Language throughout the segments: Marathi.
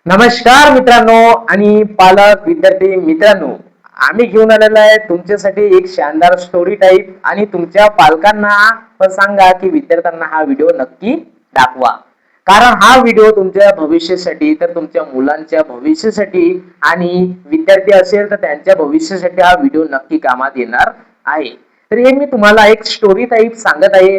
नमस्कार मित्रांनो आणि पालक विद्यार्थी मित्रांनो, आम्ही घेऊन आलेलो आहे तुमच्यासाठी एक शानदार स्टोरी टाइप आणि तुमच्या पालकांना पण सांगा की विद्यार्थ्यांना हा व्हिडिओ नक्की दाखवा. कारण हा व्हिडिओ तुमच्या भविष्यासाठी तर तुमच्या मुलांच्या भविष्यासाठी आणि विद्यार्थी असेल तर त्यांच्या भविष्यासाठी हा व्हिडिओ नक्की कामात येणार आहे. तर हे मी तुम्हाला एक स्टोरी टाइप सांगत आहे,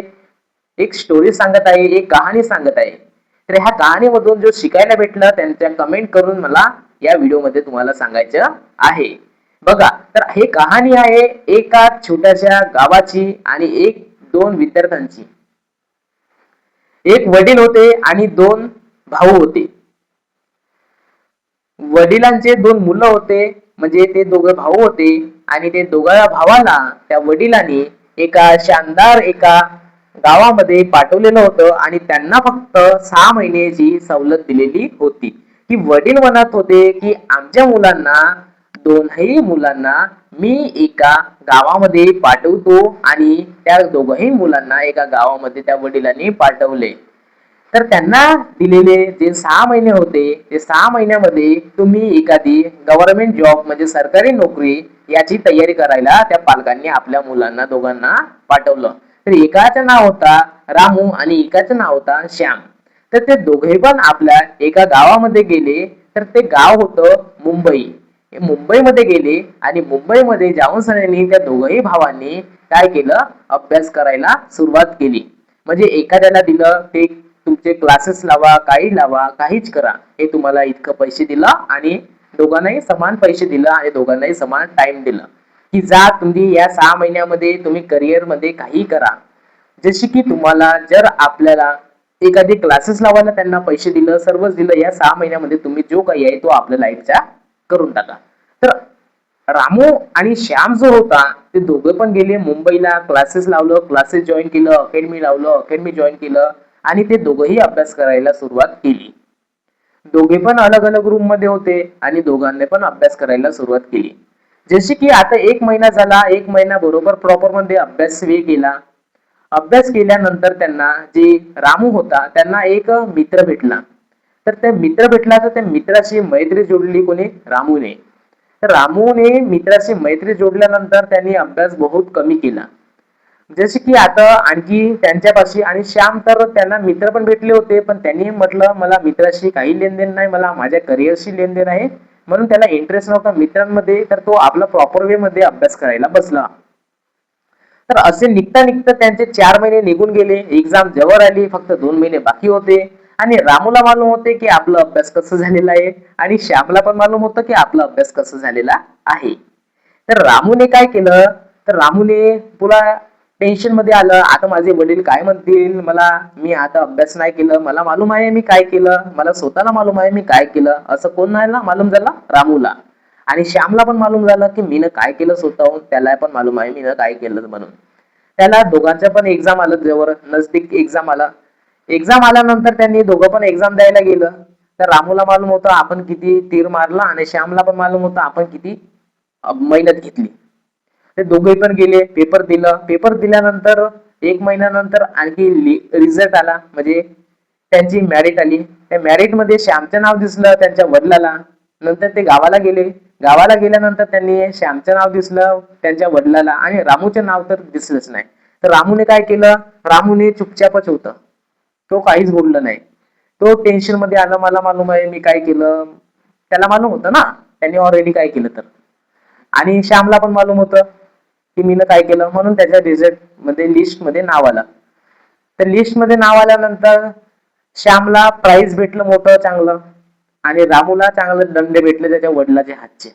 एक स्टोरी सांगत आहे, एक कहाणी सांगत आहे. तर ह्या कहाणीमधून जो शिकायला भेटलं त्यांच्या कमेंट करून मला या व्हिडिओमध्ये तुम्हाला सांगायचं आहे. बघा, तर हे कहाणी आहे एका छोट्याशा गावाची आणि एक दोन विद्यार्थ्यांची. एक वडील होते आणि दोन भाऊ होते. वडिलांचे दोन मुलं होते, म्हणजे ते दोघे भाऊ होते आणि ते दोघा भावाला त्या वडिलांनी एका शानदार एका गावामध्ये पाठवलेलं होतं आणि त्यांना फक्त 6 महिन्याची सवलत दिलेली होती. की वडील म्हणत होते की आमच्या मुलांना, दोनही मुलांना मी एका गावामध्ये पाठवतो आणि त्या दोघही मुलांना एका गावामध्ये त्या वडिलांनी पाठवले. तर त्यांना दिलेले जे 6 महिने होते ते 6 महिन्यामध्ये तुम्ही एखादी गव्हर्नमेंट जॉब म्हणजे सरकारी नोकरी याची तयारी करायला त्या पालकांनी आपल्या मुलांना दोघांना पाठवलं. तर एकाचं नाव होता रामू आणि एकाचं नाव होता श्याम. तर ते दोघे पण आपल्या एका गावामध्ये गेले. तर ते गाव होतं मुंबई. मुंबईमध्ये गेले आणि मुंबईमध्ये जाऊन सगळ्यांनी त्या दोघही भावांनी काय केलं, अभ्यास करायला सुरुवात केली. म्हणजे एखाद्याला दिलं ते तुमचे क्लासेस लावा, काही लावा, काहीच करा, हे तुम्हाला इतकं पैसे दिलं आणि दोघांनाही समान पैसे दिलं आणि दोघांनाही समान टाइम दिलं की जा तुम्ही या 6 महिन्यामध्ये तुम्ही करिअर मध्ये काही करा. जसे की तुम्हाला जर आपल्याला एखादी क्लासेस लावायला त्यांना पैसे दिलं, सर्वच दिलं, या 6 महिन्यामध्ये तुम्ही जो काही आहे तो आपल्या लाईफचा करून टाका. तर रामू आणि श्याम जो होता ते दोघं पण गेले मुंबईला, क्लासेस लावलं, क्लासेस जॉईन केलं, अकॅडमी लावलं, अकॅडमी जॉईन केलं आणि ते दोघंही अभ्यास करायला सुरुवात केली. दोघे पण अलग अलग रूम मध्ये होते आणि दोघांनी पण अभ्यास करायला सुरुवात केली. जसे की आता 1 महिना झाला, 1 महिना बरोबर प्रॉपर मध्ये अभ्यास केला. अभ्यास केल्यानंतर त्यांना जे रामू होता त्यांना एक मित्र भेटला. तर ते मित्र भेटला तर त्या मित्राशी मैत्री जोडली कोणी, रामूने. तर रामूने मित्राशी मैत्री जोडल्यानंतर त्यांनी अभ्यास बहुत कमी केला. जसे की आता आणखी त्यांच्यापाशी आणि श्याम, तर त्यांना मित्र पण भेटले होते पण त्यांनी म्हटलं मला मित्राशी काही लेनदेन नाही, मला माझ्या करिअरशी लेनदेन आहे, म्हणून त्याला इंटरेस्ट नव्हता मित्रांमध्ये. तर तो आपला प्रॉपर वे मध्ये अभ्यास करायला बसला. तर असे निघता निघता त्यांचे 4 महिने निघून गेले. एक्झाम जवळ आली, फक्त 2 महिने बाकी होते आणि रामूला मालूम होते की आपला अभ्यास कसं झालेला आहे आणि श्यामला पण मालूम होतं की आपला अभ्यास कसं झालेला आहे. तर रामूने काय केलं, तर रामूने पुन्हा टेन्शन मध्ये आलं. आता माझे वडील काय म्हणतील मला, मी आता अभ्यास नाही केलं, मला मालूम आहे मी काय केलं, मला स्वतःला मालूम आहे मी काय केलं. असं कोण नाही ना मालूम झालं, रामूला. आणि श्यामला पण मालूम झालं की मीनं काय केलं स्वतःहून, त्याला पण मालूम आहे मीनं काय केलं म्हणून. त्याला दोघांच्या पण एक्झाम आलं, जवळ नजदीक एक्झाम आला. एक्झाम आल्यानंतर त्यांनी दोघं पण एक्झाम द्यायला गेलं. तर रामूला मालूम होतं आपण किती तीर मारला आणि श्यामला पण मालूम होतं आपण किती मेहनत घेतली. ते दोघे पण गेले, पेपर दिलं. पेपर दिल्यानंतर 1 महिन्यानंतर आणखी रिझल्ट आला, म्हणजे त्यांची मॅरिट आली. त्या मॅरिट मध्ये श्यामचं नाव दिसलं त्यांच्या वडिलाला. नंतर ते गावाला गेले. गावाला गेल्यानंतर त्यांनी श्यामचं नाव दिसलं त्यांच्या वडिलाला आणि रामूचं नाव तर दिसलंच नाही. तर रामूने काय केलं, रामूने चुपचापच होतं, तो काहीच बोलला नाही. तो टेन्शन मध्ये आला, मला मालूम आहे मी काय केलं. त्याला मालूम होतं ना त्यांनी ऑलरेडी काय केलं तर. आणि श्यामला पण मालूम होतं की मीनं काय केलं, म्हणून त्याच्या रिझल्ट मध्ये लिस्ट मध्ये नाव आलं. तर लिस्ट मध्ये नाव आल्यानंतर श्यामला प्राइज भेटलं मोठं चांगलं आणि रामूला चांगलं दंड भेटले त्याच्या वडिलाच्या हातचे.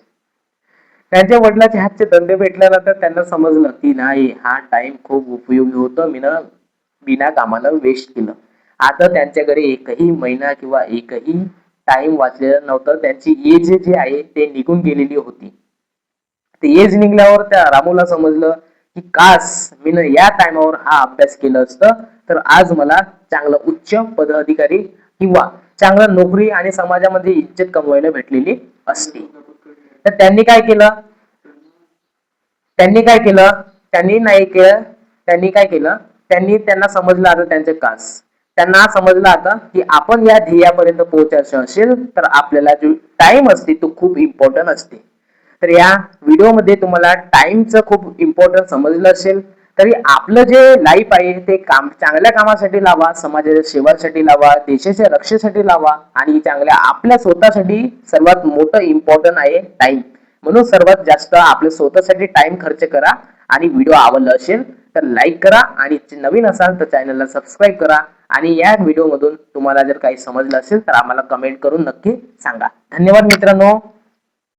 त्यांच्या वडिलाच्या हातचे दंड भेटल्यानंतर त्यांना समजलं की नाही, हा टाइम खूप उपयोगी होतं, मीनं बिना कामानं वेस्ट केलं. आता त्यांच्याकडे एकही महिना किंवा एकही टाइम वाचलेला नव्हतं. त्यांची एज जी आहे ते निघून गेलेली होती. ते एज निघल्यावर त्या रामूला समजलं की काश मीनं या टाइमावर हा अभ्यास केलं असतं तर आज मला चांगलं उच्च पदाधिकारी किंवा चांगलं नोकरी आणि समाजामध्ये इज्जत कमवायला भेटलेली असती. तर त्यांनी काय केलं, त्यांनी काय केलं, त्यांनी नाही केलं, त्यांनी काय केलं, त्यांनी त्यांना समजलं आता त्यांचे कास. त्यांना समजलं आता की आपण या ध्येयापर्यंत पोहोचायचं असेल तर आपल्याला जो टाइम असते तो खूप इम्पॉर्टंट असते. तर या व्हिडिओमध्ये तुम्हाला टाइमचं खूप इम्पॉर्टंट समजलं असेल. तरी आपलं जे लाईफ आहे ते काम चांगल्या कामासाठी लावा, समाजाच्या सेवासाठी लावा, देशाच्या रक्षेसाठी लावा आणि चांगल्या आपल्या स्वतःसाठी सर्वात मोठं इम्पॉर्टंट आहे टाइम. म्हणून सर्वात जास्त आपल्या स्वतःसाठी टाइम खर्च करा. आणि व्हिडिओ आवडला असेल तर लाईक करा आणि नवीन असाल तर चॅनलला सबस्क्राईब करा. आणि या व्हिडिओ मधून तुम्हाला जर काही समजलं असेल तर आम्हाला कमेंट करून नक्की सांगा. धन्यवाद मित्रांनो.